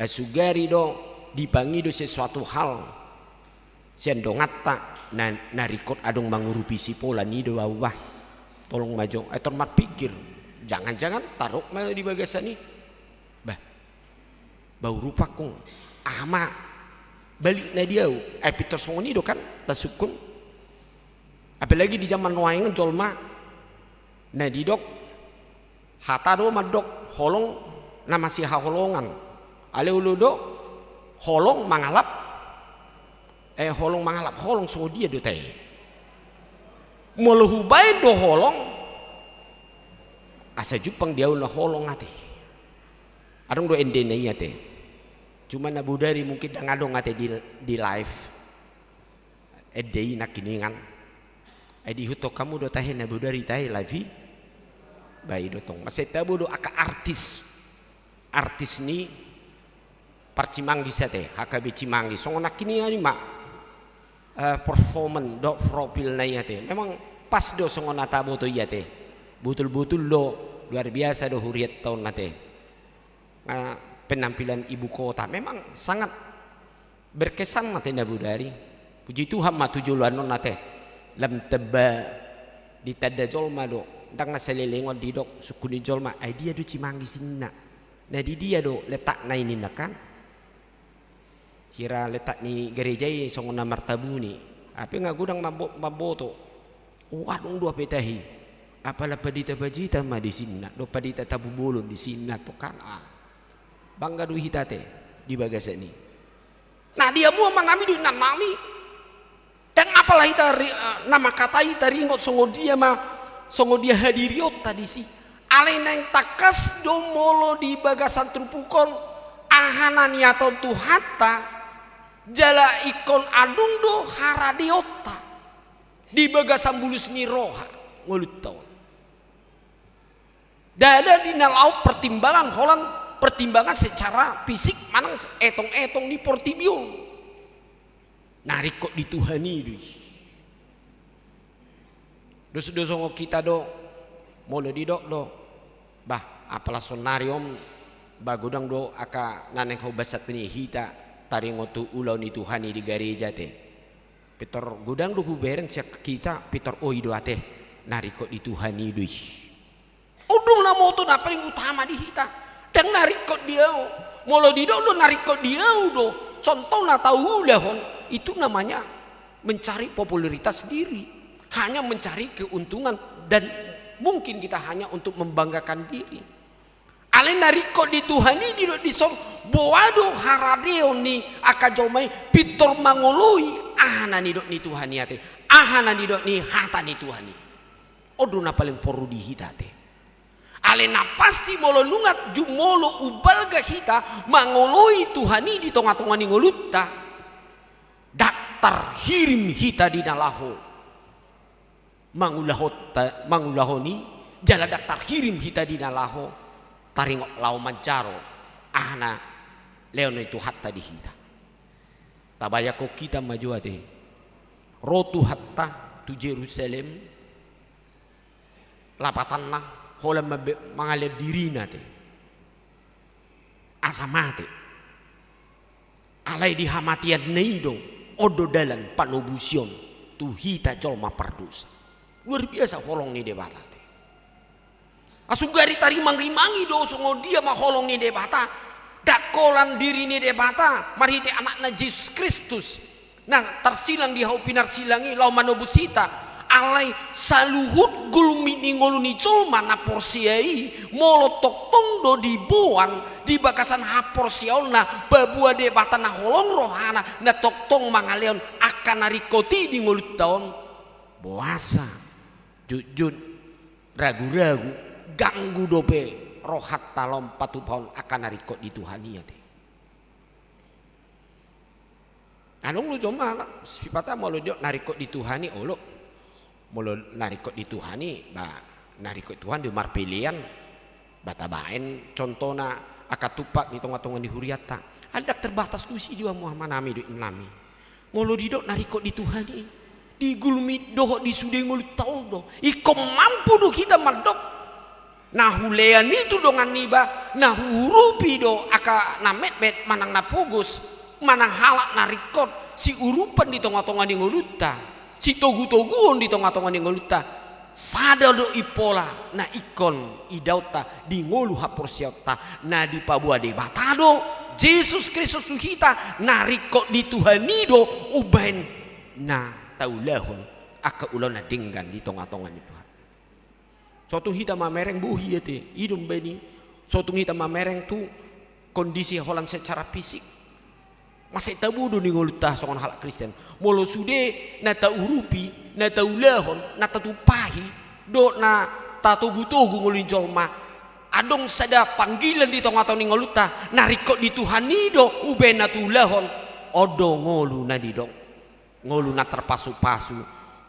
Sugari do dipangi do sesuatu hal siandongata narikot adong mangurupi si pola ni do wah. Tolong maju tormat pikir. Jangan-jangan taruh mah di bagasan ni. Bah. Bau rupa kong ama balik na dia Peter songoni do kan tasukun apalagi di zaman waingan jolma na di dok hata do madok holong na masih holongan ale ulu do holong mangalap holong so dia do teh moluhu bae do holong asa jupang dia ulah holong ate adong do endene ate Cuma na budari mungkin ngadong ate di live. Edei nakiningan. Edi huto kamu do tahe na budari tahe live. Bayi do tong. Masih tabu do aka artis. Artis ni parcimanggi sate, hakabe cimanggi. So nakiningan ni mak. Performance do profil na ate. Memang pas do songo natabo to iyate. Betul-betul do luar biasa do huriat tahun nate. Penampilan ibu kota memang sangat berkesan nate na budari. Puji Tuhan ma tujuan non nate. Lam teba di tada jolma do. Dang na selelengon di dok suku di jolma. Ai dia do cimanggi sinna. Nah di dia do letak na ini kan. Kira letak ni gereja ini songo na martabu ni. Apa nga gudang maboto. Wadong dua petahi. Apalah padita bajita ma di sinna. Do padita tabu bolon di sinna to kan. Bangga du hitate di bagasa ini. Nah dia mua manami du nanami. Dan apalah hita nama kata hita ringot songo dia hadiriot tadi sih. Ale neng takas do molo di bagasan trupukon ahanani atau tuhata jala ikon adundo haradiota di bagasan bulus ni roha ngulut tahun. Dada di nalau pertimbangan Holland pertimbangan secara fisik manang etong-etong di Portibio narik kok dituhani deh dos-dos kita do molo di dok do bah apalah sonarium bagudang do aka naneng kau basat ni hita taringo tu ulau ni tuhani di gereja teh Peter gudang do kubereng siak kita Peter do ate narik kok dituhani deh udung na moto na paling utama di hita dan narik kok dia molo di do narik kok dia do contoh na tahu lahon itu namanya mencari popularitas diri hanya mencari keuntungan dan mungkin kita hanya untuk membanggakan diri ale narik kok di Tuhani di som boado haradeo ni akajomai pitor mangoloi ahana ni dok ni Tuhani ate ahana ni dok ni hata ni Tuhani oduna paling poru di hitate alena pasti molo lungat jumolo ubalga kita mangoloi Tuhani di tonga-tonga ni ngolutta daktar hirim hita di nalaho mangulahoni jala daktar hirim hita di nalaho taringok lau manjaro ahna leon itu hatta di hita tabayako kita maju ate rotu hatta tu Jerusalem lapatanna hola mangalep diri nate asamate alai di hamatian neido odo dalan panubusion tu hita jolma pardusa luar biasa holong ni debata asugari tari mangrimangi do songo dia mah holong ni debata dakolan diri ni debata marite anakna Yesus Kristus nah tersilang di hau pinar silangi lau manobusita alai saluhut gulumi ningolu ni colma na porsiai molotok tongdo di boan di bakasan ha porsiaul na babua de batana holong rohana na toktong mangaleon akan narikoti di ngolut taon boasa jujun ragu-ragu ganggu dope rohat talom patu paun akan narikot di Tuhani ya teh anong lu cuma sifatnya mau lo diok narikot di Tuhani olo molo narikot di Tuhani bah narikot Tuhan di marpelian batabaen contohna akatupak di tengah-tengah di huriata ada terbatas tu si jiwa Muhammad nami do nami molo didok narikot di Tuhani di gulmi doh di sude ngulut taul do ikom mampu do kita mardok nahulean itu dongan niba nahurupi do aka namet manang napogus manang halak narikot si urupan di tengah-tengah di nguluta si togu-toguon di tengah-tengah ni ngoluta sada do ipola na ikon idauta di ngolu haporsiota na di pabua de batado Yesus Kristus kita narikot di Tuhani do ubain na taulahon aka ulo na dinggan di tengah-tengah ni Tuhan suatu hita mamereng buhi ete idum beni suatu hita mamereng tu kondisi holan secara fisik masih tabudo ni ngolutah songon halak Kristen molo sude na taurupi na taulahon na tatupahi do na tatugu-tugu ngolincol ma adong sada panggilan di tong-tong ni ngoluta nariko di Tuhan nido ubena tulahon odo ngolu na didong ngolu na terpasu-pasu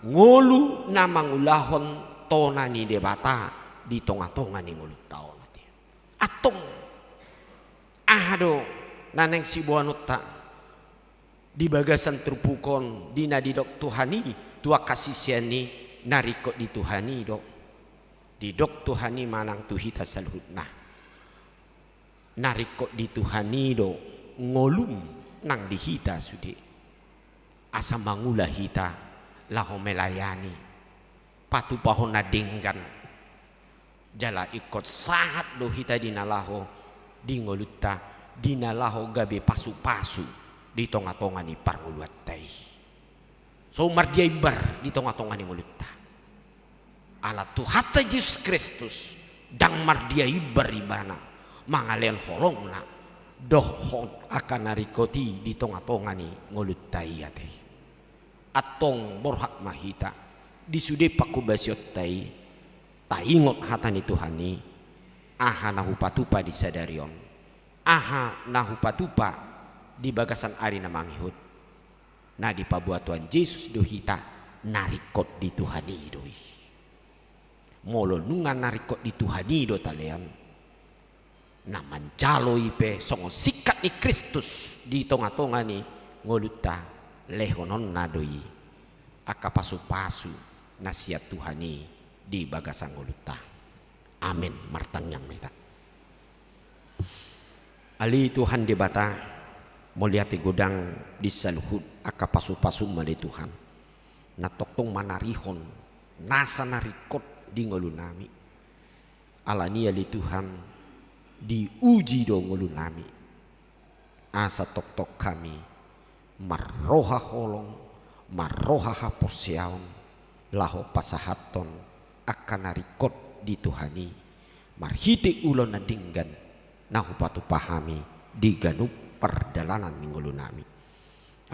ngolu na mangulahon tona ni debata di tong-tongan ni ngoluta onati atong ahado naneng si buanuta di bagasan terpukon di nadidok Tuhani tua kasih siani nariko di Tuhani dok di dok Tuhani manang tuhita salhutna nariko di Tuhani do ngolum nang dihita sudi asa mangula hita laho melayani patu pahon nadenggan jala ikut sahat do hita dinalaho di ngolutta dinalaho gabe pasu-pasu di tonga-tonga ni parnguluat tai so mardiay bar di tonga-tonga ni ngolutta ala Tuhata Yesus Kristus dang mardiay baribana mangalen holongna dohon akan narikoti di tonga-tonga ni ngoluttai ate atong borhak mahita di sude pakubasiot tai taingot hatani Tuhani aha nahupatupa di sadarion aha nahupatupa di bagasan ari na manghihut na di pabuatuan Yesus dohita narikot di Tuhani doi molonungan narikot di Tuhani do talean na mancalo ipe songo sikat ni Kristus di tonga-tonga ni ngoluta lehonon nadoi aka pasu-pasu nasihat Tuhani di bagasan ngoluta amin martang yang meta ali Tuhan debata moliati godang di saluhut aka pasu-pasu mali Tuhan na toktong manarihon nasa narikot di ngolunami alani ali Tuhan diuji do ngolunami asa tok-tok kami marroha holong marroha haposiaon laho pasahaton akan narikot di Tuhani marhiti ulon na dinggan nahupatu pahami di ganup perdalanan ngolunami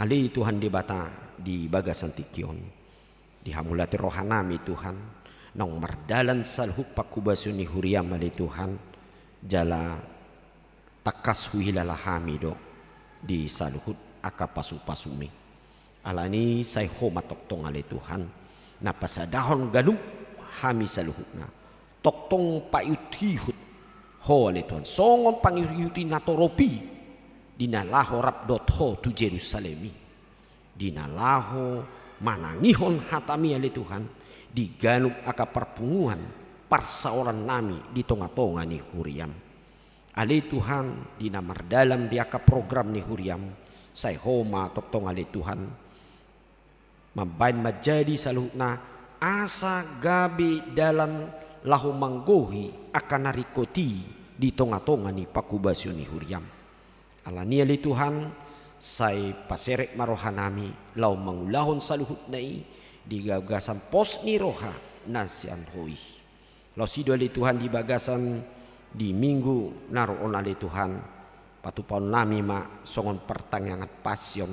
ali Tuhan dibata di bagasan tikion dihamulati rohanami Tuhan nong mardalan salhup pakubasuni huriam ali Tuhan jala takas huhilalahami do di saluhut aka pasu-pasumi alani say homa toktong ali Tuhan na pasadahon ganum hami saluhutna toktong payuthihut ho ali Tuhan songon pangiyuti natoropi dinalaho rabdot ho tu Jerusalemi dinalaho manangihon hatami ali Tuhan diganub aka perpunguan parsaoran nami di tonga-tonga ni huriam ali Tuhan di namar dalam di aka program ni huriam say homa toktong ali Tuhan mabain majadi saluhna asa gabi dalan lahu manggohi akan narikoti di tonga-tonga ni pakubasyo ni huriam alani ali Tuhan say paserek marohanami lau mangulahon saluhut nai di gagasan pos ni roha nasian hoi lau sido ali Tuhan di bagasan di minggu naroon ali Tuhan patupaon nami ma songon pertangangat pasyon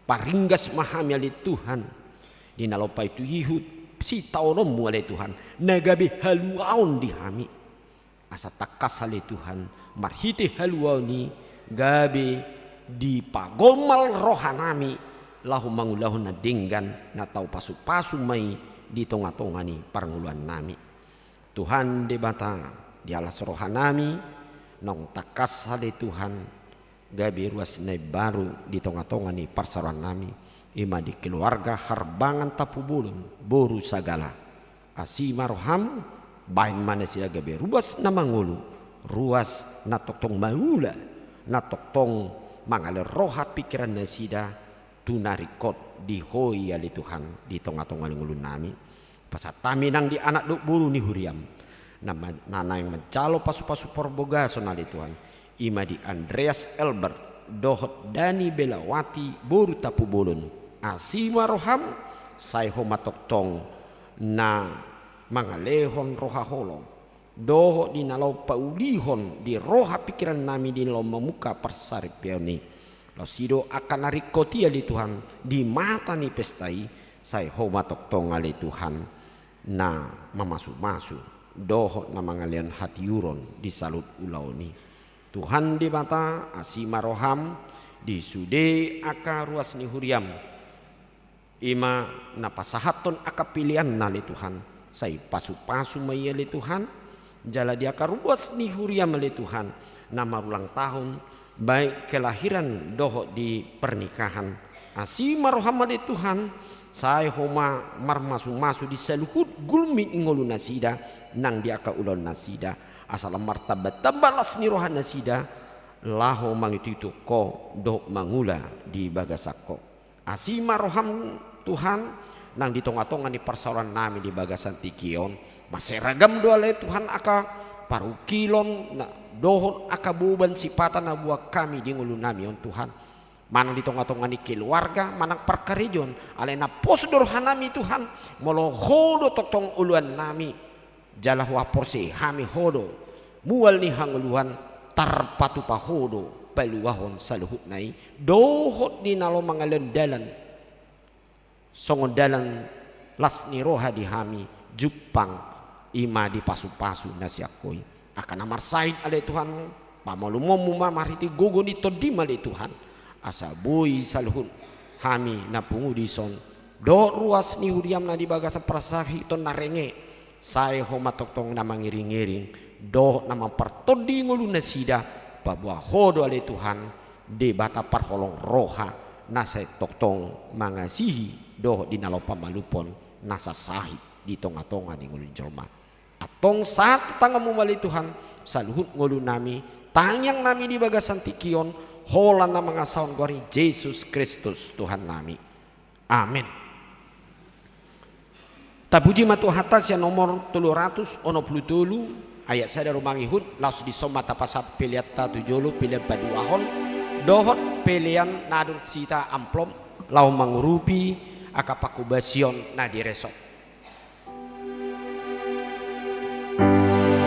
paringgas mahami ali Tuhan di nalopai tu yihud si taonomu ali Tuhan nagabi haluaon di hami asa takas ali Tuhan marhiti haluaon ni gabi di pagomal rohanami lahu mangulahon na dinggan na tau pasu-pasu mai di tonga-tonga ni parnguluan nami Tuhan debata di alas rohanami nong takas hali Tuhan gabi ruas nai baru di tonga-tonga ni parsaruan nami ima di keluarga harbangan tapu bulun boru sagala asima roham bain mana sila gabi ruas na mangulu ruas na toktong maula na toktong mangalir roha pikiran na sida tunarikot di hoi ali Tuhan di tonga-tonga ngulun nami pasatami nang di anak duk buru ni huriam nana yang mencalo pasu-pasu porboga sonali Tuhan ima di Andreas Elbert dohot Dani Belawati boru tapu bolon asima roham say homa toktong na mangalehon roha holong dohot di nalau paulihon di roha pikiran nami di nalau memuka persari pioni lo sido akan narikoti ali Tuhan di mata ni pestai say homa toktong ali Tuhan na mamasu-masu dohot na mangalian hatiuron di salut ulau ni. Tuhan di bata asima roham di sude aka ruas ni huriam ima na pasahaton aka pilihan na li Tuhan say pasu-pasu maya li Tuhan jala dia aka ruas ni huriam li Tuhan na marulang tahun baik kelahiran dohot di pernikahan asima roham li Tuhan saya homa marmasu-masu di seluhut gulmi ingolu nasida nang dia aka ulon nasida asal martabat tambalas ni rohan nasida laho mangitutu ko do mangula di bagasako asima roham Tuhan nang ditonga-tonga ni persauran nami di bagasan tikion maseragam doa le Tuhan aka parukilon na dohon aka buban sipatan na buah kami di ngulu nami on Tuhan manang ditonga-tonga ni keluarga manang perkarijon alena pos dorhanami Tuhan molo hodo totong uluan nami jalah wa porsi hami hodo mual ni hanguluhan tarpatu pahodo peluahon saluhut nai dohot di nalo mangalen dalan songon dalan lasni roha di hami Jepang ima di pasu-pasu nasiakoi akan amar said ale Tuhan pamalumomu mariti gogo ni todima ale Tuhan asa boy saluhut hami na pungudison do ruas ni huriam na di bagasa prasahi ton narenge saya homatotong na mangiring-iring do nama pertodi ngulu nasida babua hodo ale Tuhan de bata parholong roha nasa toktong mangasihi do di nalopa malupon nasa sahid di tonga-tonga di ngulu jelma atong satu tangamu mali Tuhan saluhut ngulu nami tangyang nami di bagasan tikion holan na mga saon gori Yesus Kristus Tuhan nami amin. Tabuji matu hatas yang nomor 300 ono plutulu ayat saya rumangi hud laus disoma tapasat pilihat ta tujulu pilihan paduahon dohot pilihan nadun sita amplom lau mangurupi akapakubasion na diresok Aulia te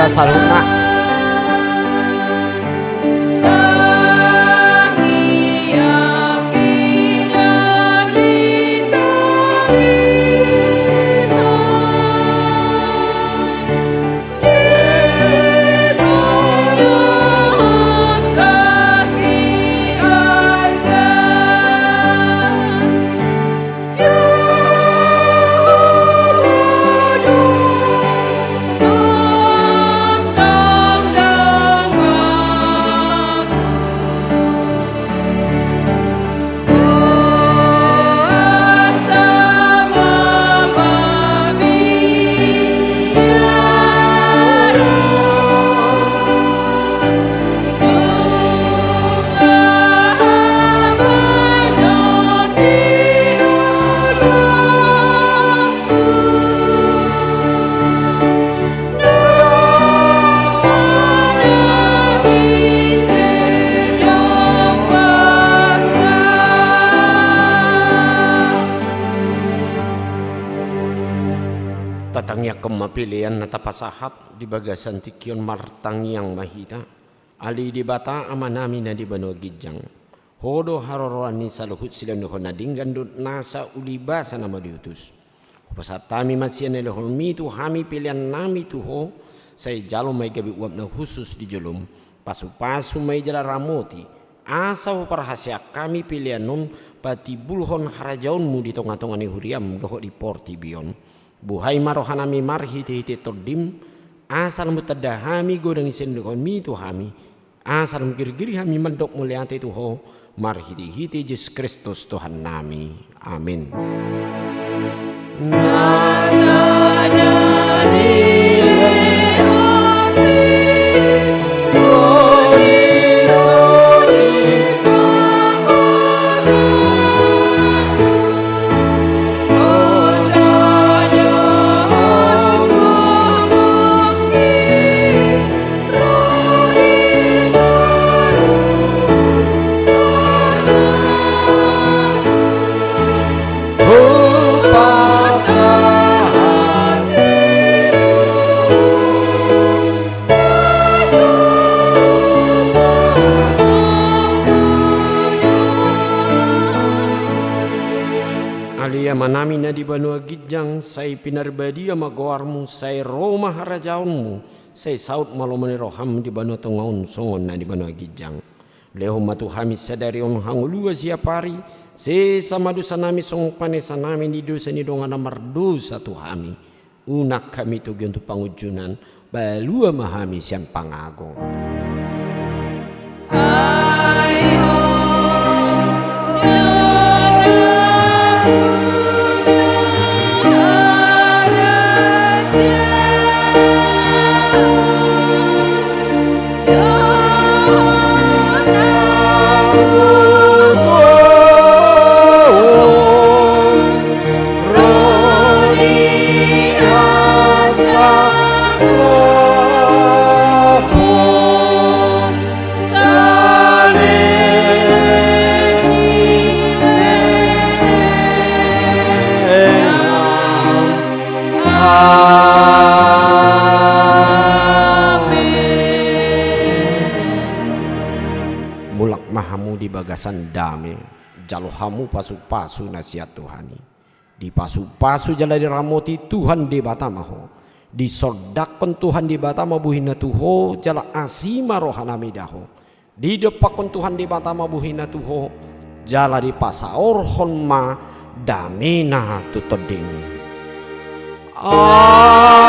hita saluna. Tatangnya kemapilian nata pasahat di bagasan tikion martang yang mahita ali di bata amanami na di bano gijang hodo harorani saluhut sila nuho na dinggandut nasa ulibasa nama diutus pasatami masian elehol mitu hami pilihan nami tuho say jalo may gabi uap na khusus di jolom pasu-pasu may jala ramoti asa parahasya kami pilihan nun pati bulhon harajaunmu di tonga-tonga ni huriam doho di porti bion buhay marohanami marhiti-hiti tordim asal mutadahami godang isen dokon mi tu hami asal mgirgiri hami mandok muliante tuho marhiti-hiti Yesus Kristus Tuhan nami amin. Manami na di banua gijang say pinarbadia magawarmu say Roma harajaunmu say saut malomani roham di banua tongaun songon na di banua gijang leho matuhami sadari on hangulua siapari se sama dosa nami song panesa nami di dosa ni donga namar dosa tuhami unak kami tugi untuk pangujunan balua mahami sian pangagong. Di bagasan dame jalohamu pasu-pasu nasihat Tuhani di pasu-pasu jala di ramoti Tuhan di batamaho di sordakon Tuhan di batama buhina tuho jala asima rohanami daho di depakon Tuhan di batama buhina tuho jala di pasaorhon ma damena tutodin amin.